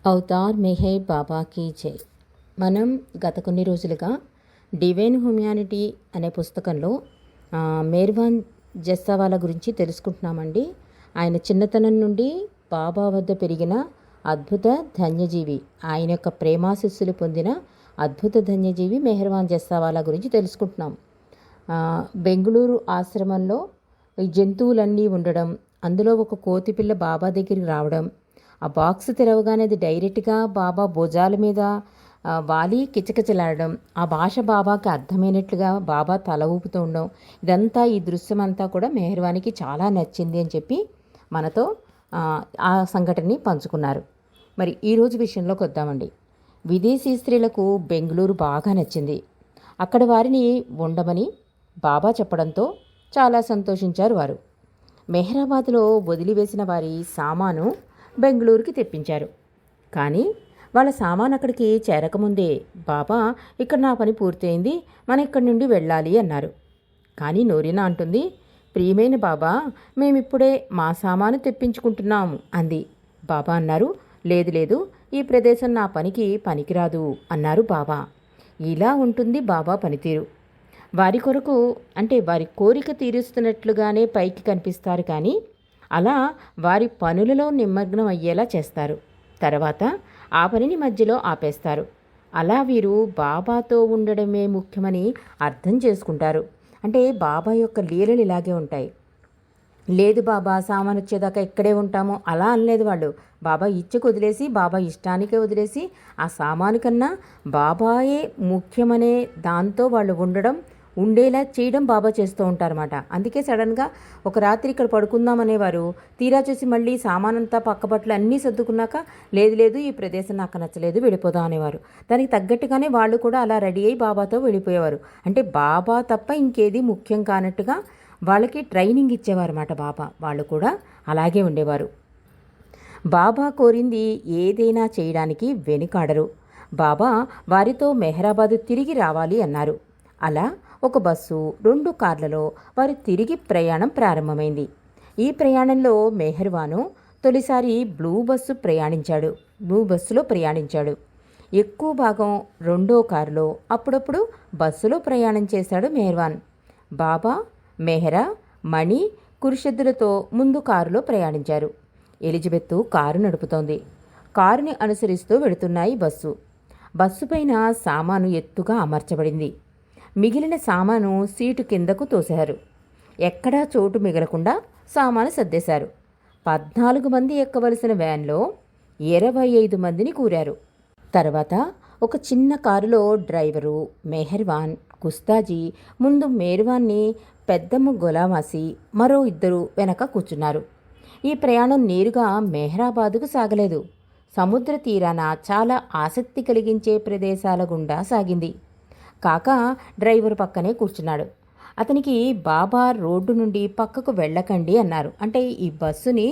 Avatar మెహే బాబాకి జై. మనం గత కొన్ని రోజులుగా డివైన్ హ్యూమానిటీ అనే పుస్తకంలో మేర్వాన్ జస్సావాలా గురించి తెలుసుకుంటున్నామండి. ఆయన చిన్నతనం నుండి బాబా వద్ద పెరిగిన అద్భుత ధన్యజీవి, ఆయన యొక్క ప్రేమాశిస్సులు పొందిన అద్భుత ధన్యజీవి మెహర్వాన్ జస్సావాలా గురించి తెలుసుకుంటున్నాం. బెంగళూరు ఆశ్రమంలో ఈ జంతువులన్నీ ఉండడం, అందులో ఒక కోతిపిల్ల బాబా దగ్గరికి రావడం, ఆ బాక్స్ తెరవగానే అది డైరెక్ట్గా బాబా భుజాల మీద వాలి కిచకిచలాడడం, ఆ భాష బాబాకి అర్థమైనట్లుగా బాబా తల ఊపుతూ ఉండడం, ఇదంతా ఈ దృశ్యం అంతా కూడా మెహర్వానికి చాలా నచ్చింది అని చెప్పి మనతో ఆ సంఘటనని పంచుకున్నారు. మరి ఈరోజు విషయంలోకి వద్దామండి. విదేశీ స్త్రీలకు బెంగళూరు బాగా నచ్చింది. అక్కడ వారిని ఉండమని బాబా చెప్పడంతో చాలా సంతోషించారు వారు. మెహరాబాద్లో వదిలివేసిన వారి సామాను బెంగళూరుకి తెప్పించారు. కానీ వాళ్ళ సామాను అక్కడికి చేరకముందే బాబా, ఇక్కడ నా పని పూర్తయింది, మనం ఇక్కడి నుండి వెళ్ళాలి అన్నారు. కానీ నోరినా అంటుంది, ప్రియమైన బాబా, మేమిప్పుడే మా సామాను తెప్పించుకుంటున్నాము అంది. బాబా అన్నారు, లేదు లేదు, ఈ ప్రదేశం నా పనికి పనికిరాదు అన్నారు బాబా. ఇలా ఉంటుంది బాబా పనితీరు. వారి కొరకు అంటే వారి కోరిక తీరుస్తున్నట్లుగానే పైకి కనిపిస్తారు, కానీ అలా వారి పనులలో నిమగ్నం అయ్యేలా చేస్తారు. తర్వాత ఆ పనిని మధ్యలో ఆపేస్తారు. అలా వీరు బాబాతో ఉండడమే ముఖ్యమని అర్థం చేసుకుంటారు. అంటే బాబా యొక్క లీలలు ఇలాగే ఉంటాయి. లేదు బాబా సామాను వచ్చేదాకా ఇక్కడే ఉంటాము అలా అనలేదు వాళ్ళు. బాబా ఇచ్చకు వదిలేసి, బాబా ఇష్టానికే వదిలేసి, ఆ సామాను కన్నా బాబాయే ముఖ్యమనే దాంతో వాళ్ళు ఉండేలా చేయడం బాబా చేస్తూ ఉంటారన్నమాట. అందుకే సడన్గా ఒక రాత్రి ఇక్కడ పడుకుందామనేవారు, తీరా చూసి మళ్ళీ సామానంతా పక్కబట్టలు అన్నీ సర్దుకున్నాక, లేదు లేదు ఈ ప్రదేశం నాకు నచ్చలేదు, వెళ్ళిపోదాం అనేవారు. దానికి తగ్గట్టుగానే వాళ్ళు కూడా అలా రెడీ అయ్యి బాబాతో వెళ్ళిపోయేవారు. అంటే బాబా తప్ప ఇంకేది ముఖ్యం కానట్టుగా వాళ్ళకి ట్రైనింగ్ ఇచ్చేవారు అన్నమాట బాబా. వాళ్ళు కూడా అలాగే ఉండేవారు. బాబా కోరింది ఏదైనా చేయడానికి వెనుకాడరు. బాబా వారితో మెహరాబాదు తిరిగి రావాలి అన్నారు. అలా ఒక బస్సు, 2 కార్లలో వారు తిరిగి ప్రయాణం ప్రారంభమైంది. ఈ ప్రయాణంలో మెహర్వాను తొలిసారి బ్లూ బస్సులో ప్రయాణించాడు. ఎక్కువ భాగం 2వ కారులో, అప్పుడప్పుడు బస్సులో ప్రయాణం చేశాడు మెహర్వాన్. బాబా, మెహరా, మణి కురుషెద్దులతో ముందు కారులో ప్రయాణించారు. ఎలిజబెత్తు కారు నడుపుతోంది. కారుని అనుసరిస్తూ వెళుతున్నాయి బస్సు పైన సామాను ఎత్తుగా అమర్చబడింది. మిగిలిన సామాను సీటు కిందకు తోశారు. ఎక్కడా చోటు మిగలకుండా సామాను సర్దేశారు. 14 మంది ఎక్కవలసిన వ్యాన్లో 25 మందిని కూరారు. తర్వాత ఒక చిన్న కారులో డ్రైవరు, మెహర్వాన్, కుస్తాజీ ముందు మెహర్వాన్ని పెద్దమ్మ గొలావాసి, మరో 2 వెనక కూర్చున్నారు. ఈ ప్రయాణం నేరుగా మెహరాబాదుకు సాగలేదు. సముద్ర తీరాన చాలా ఆసక్తి కలిగించే ప్రదేశాల గుండా సాగింది. కాక డ్రైవర్ పక్కనే కూర్చున్నాడు. అతనికి బాబా రోడ్డు నుండి పక్కకు వెళ్ళకండి అన్నారు. అంటే ఈ బస్సుని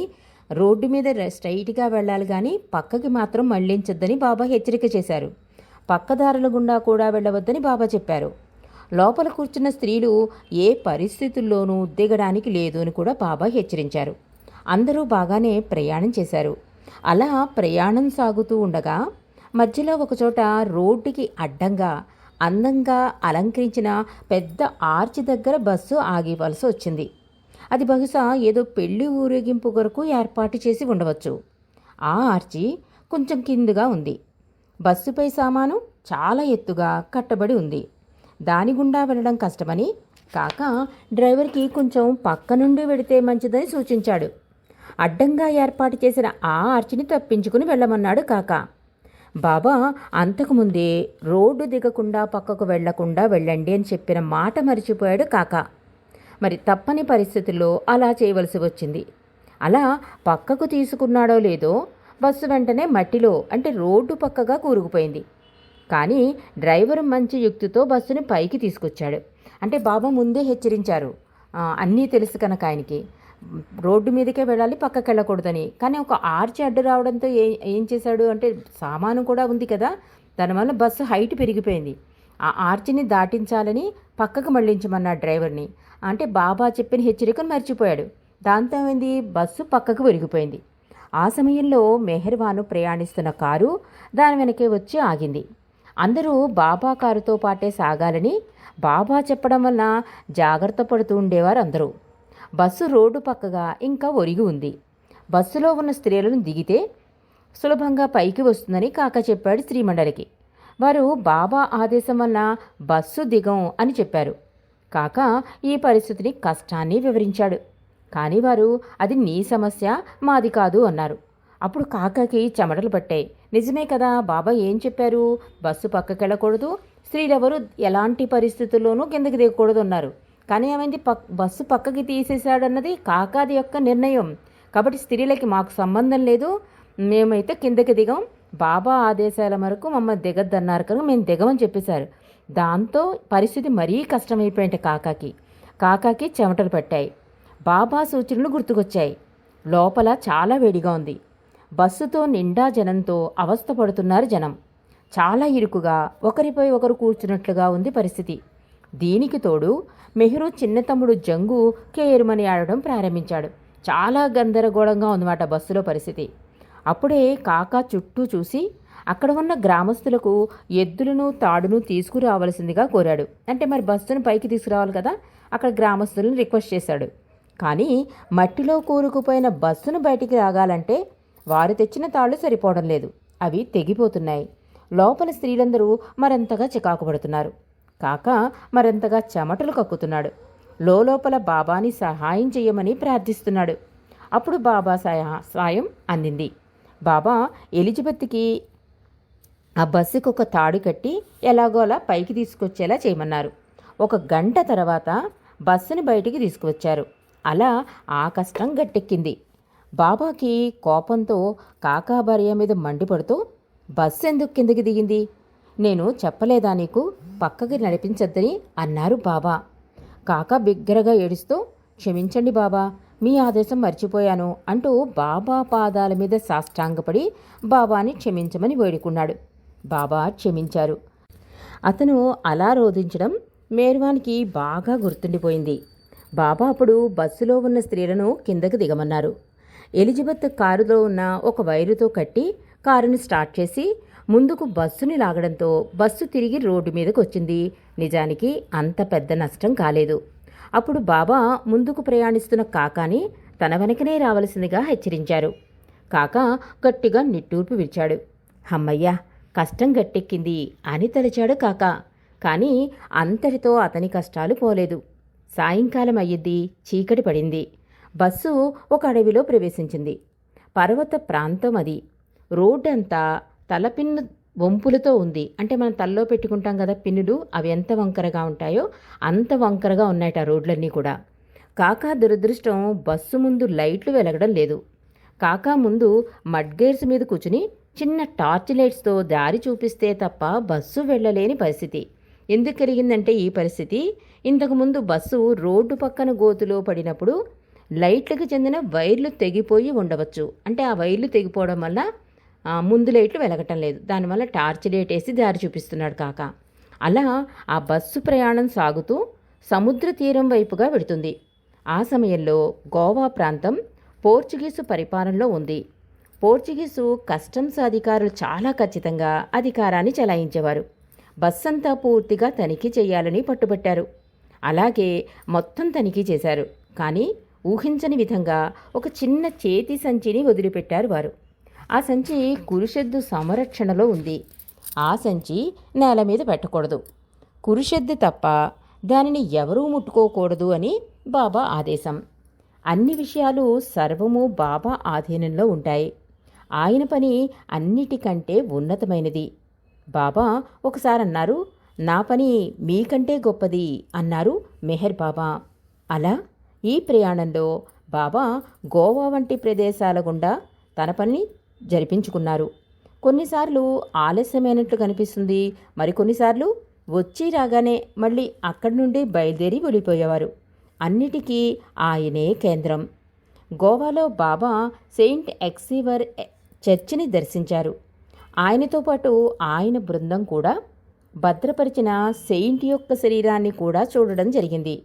రోడ్డు మీద స్ట్రైట్గా వెళ్ళాలి, కానీ పక్కకి మాత్రం మళ్లించొద్దని బాబా హెచ్చరిక చేశారు. పక్కదారుల గుండా కూడా వెళ్ళవద్దని బాబా చెప్పారు. లోపల కూర్చున్న స్త్రీలు ఏ పరిస్థితుల్లోనూ దిగడానికి లేదు అని కూడా బాబా హెచ్చరించారు. అందరూ బాగానే ప్రయాణం చేశారు. అలా ప్రయాణం సాగుతూ ఉండగా మధ్యలో ఒకచోట రోడ్డుకి అడ్డంగా అందంగా అలంకరించిన పెద్ద ఆర్చి దగ్గర బస్సు ఆగివలసి వచ్చింది. అది బహుశా ఏదో పెళ్లి ఊరేగింపు కొరకు ఏర్పాటు చేసి ఉండవచ్చు. ఆ ఆర్చి కొంచెం కిందుగా ఉంది. బస్సుపై సామాను చాలా ఎత్తుగా కట్టబడి ఉంది. దాని గుండా వెళ్ళడం కష్టమని కాక డ్రైవర్కి కొంచెం పక్క నుండి వెడితే మంచిదని సూచించాడు. అడ్డంగా ఏర్పాటు చేసిన ఆ ఆర్చిని తప్పించుకుని వెళ్ళమన్నాడు కాక. బాబా అంతకుముందే రోడ్డు దిగకుండా పక్కకు వెళ్లకుండా వెళ్ళండి అని చెప్పిన మాట మరిచిపోయాడు కాక. మరి తప్పని పరిస్థితుల్లో అలా చేయవలసి వచ్చింది. అలా పక్కకు తీసుకున్నాడో లేదో బస్సు వెంటనే మట్టిలో అంటే రోడ్డు పక్కగా కూరుకుపోయింది. కానీ డ్రైవరు మంచి యుక్తితో బస్సుని పైకి తీసుకొచ్చాడు. అంటే బాబా ముందే హెచ్చరించారు, అన్నీ తెలుసు కనుక ఆయనకి రోడ్డు మీదకే వెళ్ళాలి, పక్కకి వెళ్ళకూడదని. కానీ ఒక ఆర్చి అడ్డు రావడంతో ఏం చేశాడు అంటే, సామాను కూడా ఉంది కదా, దానివల్ల బస్సు హైట్ పెరిగిపోయింది. ఆ ఆర్చిని దాటించాలని పక్కకు మళ్లించమన్నాడు డ్రైవర్ని. అంటే బాబా చెప్పిన హెచ్చరికను మర్చిపోయాడు. దాంతో ఏమైంది, బస్సు పక్కకు విరిగిపోయింది. ఆ సమయంలో మెహర్వాను ప్రయాణిస్తున్న కారు దాని వెనకే వచ్చి ఆగింది. అందరూ బాబా కారుతో పాటే సాగాలని బాబా చెప్పడం వలన జాగ్రత్త పడుతూ ఉండేవారు అందరూ. బస్సు రోడ్డు పక్కగా ఇంకా ఒరిగి ఉంది. బస్సులో ఉన్న స్త్రీలను దిగితే సులభంగా పైకి వస్తుందని కాకా చెప్పాడు స్త్రీమండలికి. వారు బాబా ఆదేశం వలన బస్సు దిగం అని చెప్పారు. కాకా ఈ పరిస్థితిని కష్టాన్ని వివరించాడు. కానీ వారు అది నీ సమస్య మాది కాదు అన్నారు. అప్పుడు కాకాకి చెమటలు పట్టాయి. నిజమే కదా, బాబా ఏం చెప్పారు? బస్సు పక్కకెళ్ళకూడదు, స్త్రీలెవరూ ఎలాంటి పరిస్థితుల్లోనూ కిందకి దిగకూడదు అన్నారు. కానీ ఏమైంది, బస్సు పక్కకి తీసేశాడన్నది కాకాది యొక్క నిర్ణయం. కాబట్టి స్త్రీలకి మాకు సంబంధం లేదు, మేమైతే కిందకి దిగం, బాబా ఆదేశాల మేరకు మమ్మల్ని దిగద్దన్నారు కనుక మేము దిగమని చెప్పేశారు. దాంతో పరిస్థితి మరీ కష్టమైపోయింది కాకాకి చెమటలు పట్టాయి. బాబా సూచనలు గుర్తుకొచ్చాయి. లోపల చాలా వేడిగా ఉంది. బస్సుతో నిండా జనంతో అవస్థపడుతున్నారు జనం. చాలా ఇరుకుగా ఒకరిపై ఒకరు కూర్చున్నట్లుగా ఉంది పరిస్థితి. దీనికి తోడు మెహ్రూ చిన్న తమ్ముడు జంగు కేరుమని ఆడడం ప్రారంభించాడు. చాలా గందరగోళంగా ఉందన్నమాట బస్సులో పరిస్థితి. అప్పుడే కాకా చుట్టూ చూసి అక్కడ ఉన్న గ్రామస్తులకు ఎద్దులను తాడును తీసుకురావాల్సిందిగా కోరాడు. అంటే మరి బస్సును పైకి తీసుకురావాలి కదా, అక్కడ గ్రామస్తులను రిక్వెస్ట్ చేశాడు. కానీ మట్టిలో కూరుకుపోయిన బస్సును బయటికి రాగాలంటే వారు తెచ్చిన తాళ్లు సరిపోవడం లేదు, అవి తెగిపోతున్నాయి. లోపల స్త్రీలందరూ మరింతగా చికాకు పడుతున్నారు. కాకా మరింతగా చెమటలు కక్కుతున్నాడు. లోపల బాబాని సహాయం చేయమని ప్రార్థిస్తున్నాడు. అప్పుడు బాబా సాయం అందింది. బాబా ఎలిజబెత్కి ఆ బస్సుకు ఒక తాడు కట్టి ఎలాగోలా పైకి తీసుకొచ్చేలా చేయమన్నారు. 1 గంట తర్వాత బస్సుని బయటికి తీసుకువచ్చారు. అలా ఆ కష్టం గట్టెక్కింది. బాబాకి కోపంతో కాకా భార్య మీద మండిపడుతూ, బస్సు ఎందుకు కిందకి దిగింది? నేను చెప్పలేదా నీకు పక్కకి నడిపించద్దని అన్నారు బాబా. కాకా బిగ్గరగా ఏడుస్తూ, క్షమించండి బాబా, మీ ఆదేశం మర్చిపోయాను అంటూ బాబా పాదాల మీద సాష్టాంగపడి బాబాని క్షమించమని వేడుకున్నాడు. బాబా క్షమించారు. అతను అలా రోధించడం మేర్వాన్కి బాగా గుర్తుండిపోయింది. బాబా అప్పుడు బస్సులో ఉన్న స్త్రీలను కిందకు దిగమన్నారు. ఎలిజబెత్ కారులో ఉన్న ఒక వైరుతో కట్టి కారుని స్టార్ట్ చేసి ముందుకు బస్సుని లాగడంతో బస్సు తిరిగి రోడ్డు మీదకు వచ్చింది. నిజానికి అంత పెద్ద నష్టం కాలేదు. అప్పుడు బాబా ముందుకు ప్రయాణిస్తున్న కాకాని తన వెనకనే రావలసిందిగా హెచ్చరించారు. కాకా గట్టిగా నిట్టూర్పు విడిచాడు. హమ్మయ్యా, కష్టం గట్టెక్కింది అని తలచాడు కాకా. కానీ అంతటితో అతని కష్టాలు పోలేదు. సాయంకాలం అయ్యిద్ది, చీకటి పడింది. బస్సు ఒక అడవిలో ప్రవేశించింది. పర్వత ప్రాంతం అది. రోడ్డంతా తలపిన్ను వంపులతో ఉంది. అంటే మనం తలలో పెట్టుకుంటాం కదా పిన్నులు, అవి ఎంత వంకరగా ఉంటాయో అంత వంకరగా ఉన్నాయట రోడ్లన్నీ కూడా. కాకా దురదృష్టం బస్సు ముందు లైట్లు వెలగడం లేదు. కాకా ముందు మడ్గైర్స్ మీద కూర్చుని చిన్న టార్చ్ లైట్స్తో దారి చూపిస్తే తప్ప బస్సు వెళ్ళలేని పరిస్థితి. ఎందుకు కలిగిందంటే ఈ పరిస్థితి, ఇంతకుముందు బస్సు రోడ్డు పక్కన గోతులో పడినప్పుడు లైట్లకు చెందిన వైర్లు తెగిపోయి ఉండవచ్చు. అంటే ఆ వైర్లు తెగిపోవడం వల్ల ముందు లైట్లు వెలగటం లేదు. దానివల్ల టార్చ్ లైట్ వేసి దారి చూపిస్తున్నాడు కాకా. అలా ఆ బస్సు ప్రయాణం సాగుతూ సముద్ర తీరం వైపుగా వెడుతుంది. ఆ సమయంలో గోవా ప్రాంతం పోర్చుగీసు పరిపాలనలో ఉంది. పోర్చుగీసు కస్టమ్స్ అధికారులు చాలా ఖచ్చితంగా అధికారాన్ని చెలాయించేవారు. బస్సంతా పూర్తిగా తనిఖీ చేయాలని పట్టుబట్టారు. అలాగే మొత్తం తనిఖీ చేశారు. కానీ ఊహించని విధంగా ఒక చిన్న చేతి సంచిని వదిలిపెట్టారు వారు. ఆ సంచి కురుషెద్దు సంరక్షణలో ఉంది. ఆ సంచి నేల మీద పెట్టకూడదు, కురుషెద్దు తప్ప దానిని ఎవరూ ముట్టుకోకూడదు అని బాబా ఆదేశం. అన్ని విషయాలు సర్వము బాబా ఆధీనంలో ఉంటాయి. ఆయన పని అన్నిటికంటే ఉన్నతమైనది. బాబా ఒకసారి అన్నారు, నా పని మీకంటే గొప్పది అన్నారు మెహర్ బాబా. అలా ఈ ప్రయాణంలో బాబా గోవా వంటి ప్రదేశాల గుండా తన పని జరిపించుకున్నారు. కొన్నిసార్లు ఆలస్యమైనట్లు కనిపిస్తుంది, మరికొన్నిసార్లు వచ్చి రాగానే మళ్ళీ అక్కడి నుండి బయలుదేరి వెళ్ళిపోయేవారు. అన్నిటికీ ఆయనే కేంద్రం. గోవాలో బాబా సెయింట్ ఎక్సీవర్ చర్చిని దర్శించారు. ఆయనతో పాటు ఆయన బృందం కూడా భద్రపరిచిన సెయింట్ యొక్క శరీరాన్ని కూడా చూడడం జరిగింది.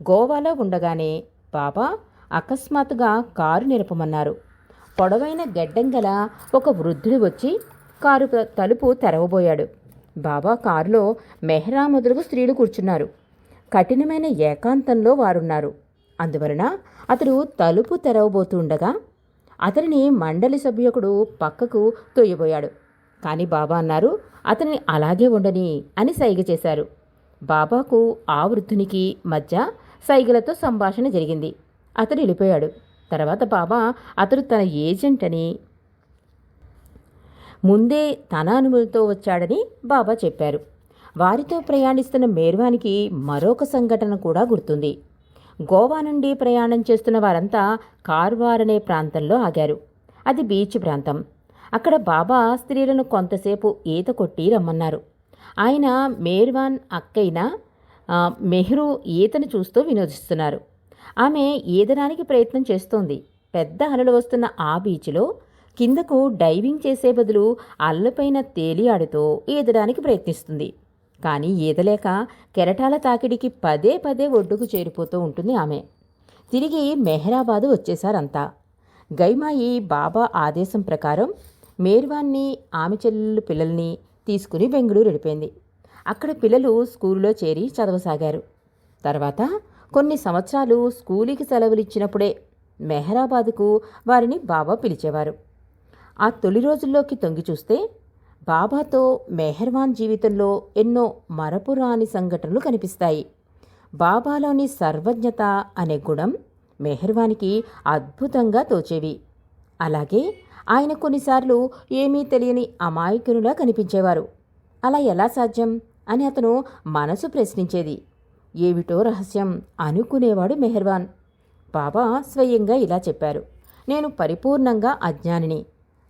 గోవాలో ఉండగానే బాబా అకస్మాత్తుగా కారు నిలపమన్నారు. పొడవైన గెడ్డం గల ఒక వృద్ధుడు వచ్చి కారు తలుపు తెరవబోయాడు. బాబా కారులో మెహ్రా మొదలుగు స్త్రీలు కూర్చున్నారు. కఠినమైన ఏకాంతంలో వారున్నారు. అందువలన అతడు తలుపు తెరవబోతుండగా అతనిని మండలి సభ్యుకుడు పక్కకు తొయ్యబోయాడు. కానీ బాబా అన్నారు, అతనిని అలాగే ఉండని అని సైగ చేశారు. బాబాకు ఆ వృద్ధునికి మధ్య సైగలతో సంభాషణ జరిగింది. అతడు వెళ్ళిపోయాడు. తర్వాత బాబా అతడు తన ఏజెంట్ అని, ముందే తన అనుమతితో వచ్చాడని బాబా చెప్పారు. వారితో ప్రయాణిస్తున్న మేర్వానికి మరొక సంఘటన కూడా గుర్తుంది. గోవా నుండి ప్రయాణం చేస్తున్న వారంతా కార్వార్ అనే ప్రాంతంలో ఆగారు. అది బీచ్ ప్రాంతం. అక్కడ బాబా స్త్రీలను కొంతసేపు ఈత కొట్టి రమ్మన్నారు. ఆయన మేర్వాన్ అక్కైన మెహ్రూ ఈతను చూస్తూ వినోదిస్తున్నారు. ఆమె ఈదడానికి ప్రయత్నం చేస్తోంది. పెద్ద అలలు వస్తున్న ఆ బీచ్లో కిందకు డైవింగ్ చేసే బదులు అల్లపైన తేలియాడుతూ ఈదడానికి ప్రయత్నిస్తుంది. కానీ ఈదలేక కెరటాల తాకిడికి పదే పదే ఒడ్డుకు చేరిపోతూ ఉంటుంది ఆమె. తిరిగి మెహ్రాబాదు వచ్చేశారంతా. గైమాయి బాబా ఆదేశం ప్రకారం మేర్వాన్ని, ఆమె చెల్లెలు పిల్లల్ని తీసుకుని బెంగళూరు వెళ్ళిపోయింది. అక్కడ పిల్లలు స్కూలులో చేరి చదవసాగారు. తర్వాత కొన్ని సంవత్సరాలు స్కూలుకి సెలవులిచ్చినప్పుడే మెహ్రాబాదుకు వారిని బాబా పిలిచేవారు. ఆ తొలి రోజుల్లోకి తొంగి చూస్తే బాబాతో మెహర్వాన్ జీవితంలో ఎన్నో మరపురాని సంఘటనలు కనిపిస్తాయి. బాబాలోని సర్వజ్ఞత అనే గుణం మెహర్వానికి అద్భుతంగా తోచేవి. అలాగే ఆయన కొన్నిసార్లు ఏమీ తెలియని అమాయకునిలా కనిపించేవారు. అలా ఎలా సాధ్యం అని అతను మనసు ప్రశ్నించేది. ఏమిటో రహస్యం అనుకునేవాడు మెహర్వాన్. బాబా స్వయంగా ఇలా చెప్పారు, నేను పరిపూర్ణంగా అజ్ఞానిని,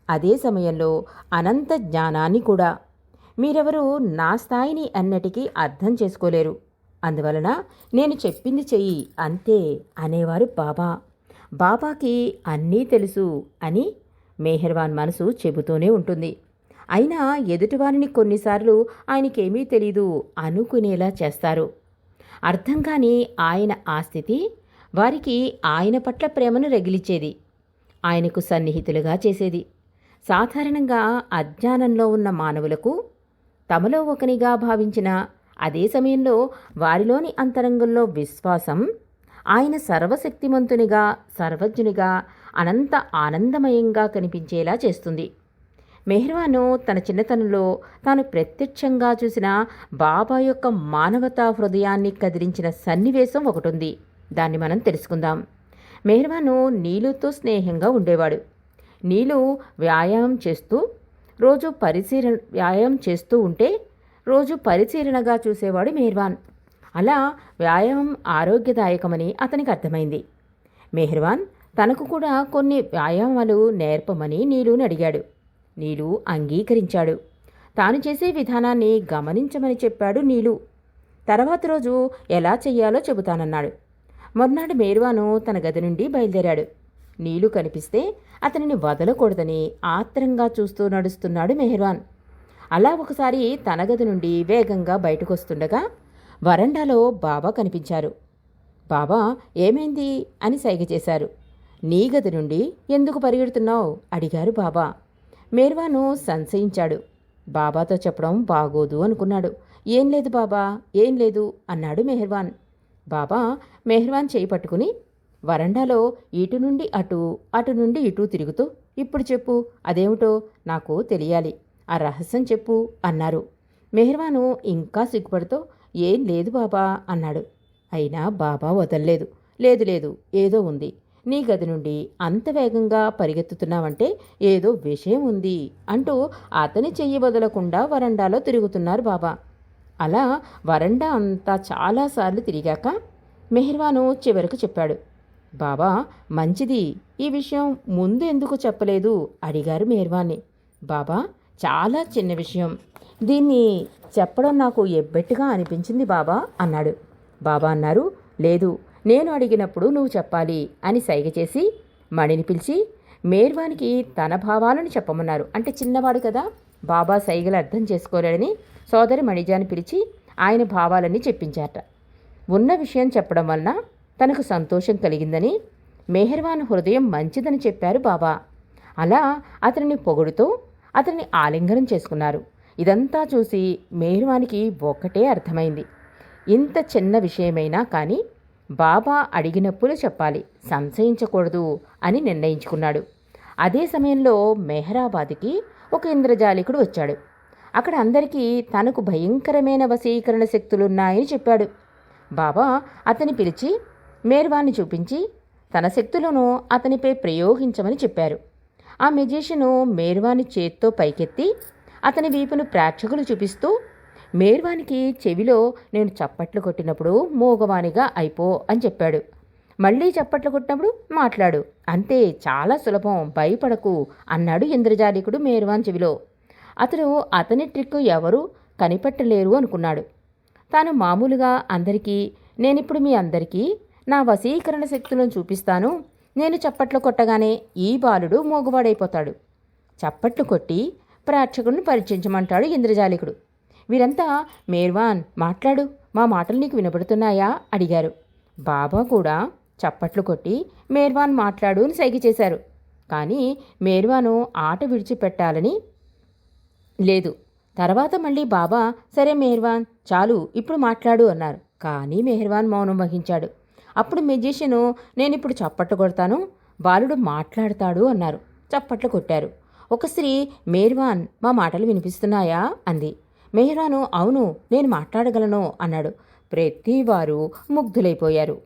అదే సమయంలో అనంత జ్ఞానాన్ని కూడా. మీరెవరూ నా స్థాయిని అన్నటికీ అర్థం చేసుకోలేరు. అందువలన నేను చెప్పింది చెయ్యి అంతే అనేవారు బాబా. బాబాకి అన్నీ తెలుసు అని మెహర్వాన్ మనసు చెబుతూనే ఉంటుంది. అయినా ఎదుటివారిని కొన్నిసార్లు ఆయనకేమీ తెలీదు అనుకునేలా చేస్తారు. అర్థం కాని ఆయన ఆ స్థితి వారికి ఆయన పట్ల ప్రేమను రగిలించేది, ఆయనకు సన్నిహితులుగా చేసేది. సాధారణంగా అజ్ఞానంలో ఉన్న మానవులకు తమలో ఒకనిగా భావించిన అదే సమయంలో వారిలోని అంతరంగంలో విశ్వాసం ఆయన సర్వశక్తిమంతునిగా, సర్వజ్ఞునిగా, అనంత ఆనందమయంగా కనిపించేలా చేస్తుంది. మెహ్రాను తన చిన్నతనంలో తాను ప్రత్యక్షంగా చూసిన బాబా యొక్క మానవతా హృదయాన్ని కదిలించిన సన్నివేశం ఒకటుంది. దాన్ని మనం తెలుసుకుందాం. మెహ్రాను నీలుతో స్నేహంగా ఉండేవాడు. నీలు వ్యాయామం చేస్తూ ఉంటే రోజు పరిశీలనగా చూసేవాడు మెహ్రాన్. అలా వ్యాయామం ఆరోగ్యదాయకమని అతనికి అర్థమైంది. మెహ్రాన్ తనకు కూడా కొన్ని వ్యాయామాలు నేర్పమని నీలుని అడిగాడు. నీలు అంగీకరించాడు. తాను చేసే విధానాన్ని గమనించమని చెప్పాడు నీలు. తర్వాత రోజు ఎలా చెయ్యాలో చెబుతానన్నాడు. మొన్నాడు మెహ్రాను తన గది నుండి బయలుదేరాడు. నీలు కనిపిస్తే అతనిని వదలకూడదని ఆత్రంగా చూస్తూ నడుస్తున్నాడు మెహ్రాన్. అలా ఒకసారి తన గది నుండి వేగంగా బయటకొస్తుండగా వరండాలో బాబా కనిపించారు. బాబా ఏమైంది అని సైగ చేశారు. నీ గది నుండి ఎందుకు పరిగెడుతున్నావు అడిగారు బాబా. మెహ్రాను సంశయించాడు. బాబాతో చెప్పడం బాగోదు అనుకున్నాడు. ఏం లేదు బాబా, ఏం లేదు అన్నాడు మెహ్రాన్. బాబా మెహ్రాన్ చేయి పట్టుకుని వరండాలో ఇటు నుండి అటు, అటు నుండి ఇటు తిరుగుతూ, ఇప్పుడు చెప్పు, అదేమిటో నాకు తెలియాలి, ఆ రహస్యం చెప్పు అన్నారు. మెహ్రాను ఇంకా సిగ్గుపడుతూ ఏం లేదు బాబా అన్నాడు. అయినా బాబా వదల్లేదు. లేదు లేదు, ఏదో ఉంది. నీ గది నుండి అంత వేగంగా పరిగెత్తుతున్నావంటే ఏదో విషయం ఉంది అంటూ అతని చెయ్యి వదలకుండా వరండాలో తిరుగుతున్నారు బాబా. అలా వరండా అంతా చాలాసార్లు తిరిగాక మెహ్రాను చివరకు చెప్పాడు. బాబా మంచిది, ఈ విషయం ముందు ఎందుకు చెప్పలేదు అడిగారు మెహ్రాన్ని. బాబా చాలా చిన్న విషయం, దీన్ని చెప్పడం నాకు ఎబ్బెట్టుగా అనిపించింది బాబా అన్నాడు. బాబా అన్నారు, లేదు, నేను అడిగినప్పుడు నువ్వు చెప్పాలి అని సైగ చేసి మణిని పిలిచి మెహ్రాన్కి తన భావాలను చెప్పమన్నారు. అంటే చిన్నవాడు కదా, బాబా సైగలు అర్థం చేసుకోలేడని సోదరి మణిజాని పిలిచి ఆయన భావాలన్నీ చెప్పించారట. ఉన్న విషయం చెప్పడం వలన తనకు సంతోషం కలిగిందని, మెహ్రాన్ హృదయం మంచిదని చెప్పారు బాబా. అలా అతనిని పొగుడుతూ అతన్ని ఆలింగనం చేసుకున్నారు. ఇదంతా చూసి మెహర్వాన్కి ఒక్కటే అర్థమైంది. ఇంత చిన్న విషయమైనా కానీ బాబా అడిగినప్పుడు చెప్పాలి, సంశయించకూడదు అని నిర్ణయించుకున్నాడు. అదే సమయంలో మెహరాబాద్కి ఒక ఇంద్రజాలికుడు వచ్చాడు. అక్కడ అందరికీ తనకు భయంకరమైన వశీకరణ శక్తులున్నాయని చెప్పాడు. బాబా అతని పిలిచి మెహర్వాన్ని చూపించి తన శక్తులను అతనిపై ప్రయోగించమని చెప్పారు. ఆ మెజిషియను మెహర్వాన్ని చేత్తో పైకెత్తి అతని వీపును ప్రేక్షకులు చూపిస్తూ, మెహర్వానికి చెవిలో నేను చప్పట్లు కొట్టినప్పుడు మూగవానిగా అయిపో అని చెప్పాడు. మళ్ళీ చప్పట్లు కొట్టినప్పుడు మాట్లాడు, అంతే, చాలా సులభం, భయపడకు అన్నాడు ఇంద్రజాలికుడు మెహర్వాన్ చెవిలో. అతడు అతని ట్రిక్ ఎవరూ కనిపెట్టలేరు అనుకున్నాడు. తాను మామూలుగా అందరికీ, నేనిప్పుడు మీ అందరికీ నా వశీకరణ శక్తులను చూపిస్తాను, నేను చప్పట్లు కొట్టగానే ఈ బాలుడు మూగవాడైపోతాడు. చప్పట్లు కొట్టి ప్రేక్షకుడిని పరీక్షించమంటాడు ఇంద్రజాలికుడు. వీరంతా మెహర్వాన్ మాట్లాడు, మా మాటలు నీకు వినపడుతున్నాయా అడిగారు. బాబా కూడా చప్పట్లు కొట్టి మెహర్వాన్ మాట్లాడు అని సైగ చేశారు. కానీ మెహర్వాను ఆట విడిచిపెట్టాలని లేదు. తర్వాత మళ్ళీ బాబా సరే మెహర్వాన్ చాలు, ఇప్పుడు మాట్లాడు అన్నారు. కానీ మెహర్వాన్ మౌనం వహించాడు. అప్పుడు మెజిషియను నేనిప్పుడు చప్పట్లు కొడతాను, బాలుడు మాట్లాడతాడు అన్నారు. చప్పట్లు కొట్టారు. ఒక స్త్రీ మెహర్వాన్ మా మాటలు వినిపిస్తున్నాయా అంది. మెహర్వాను అవును, నేను మాట్లాడగలను అన్నాడు. ప్రతివారు ముగ్ధులైపోయారు.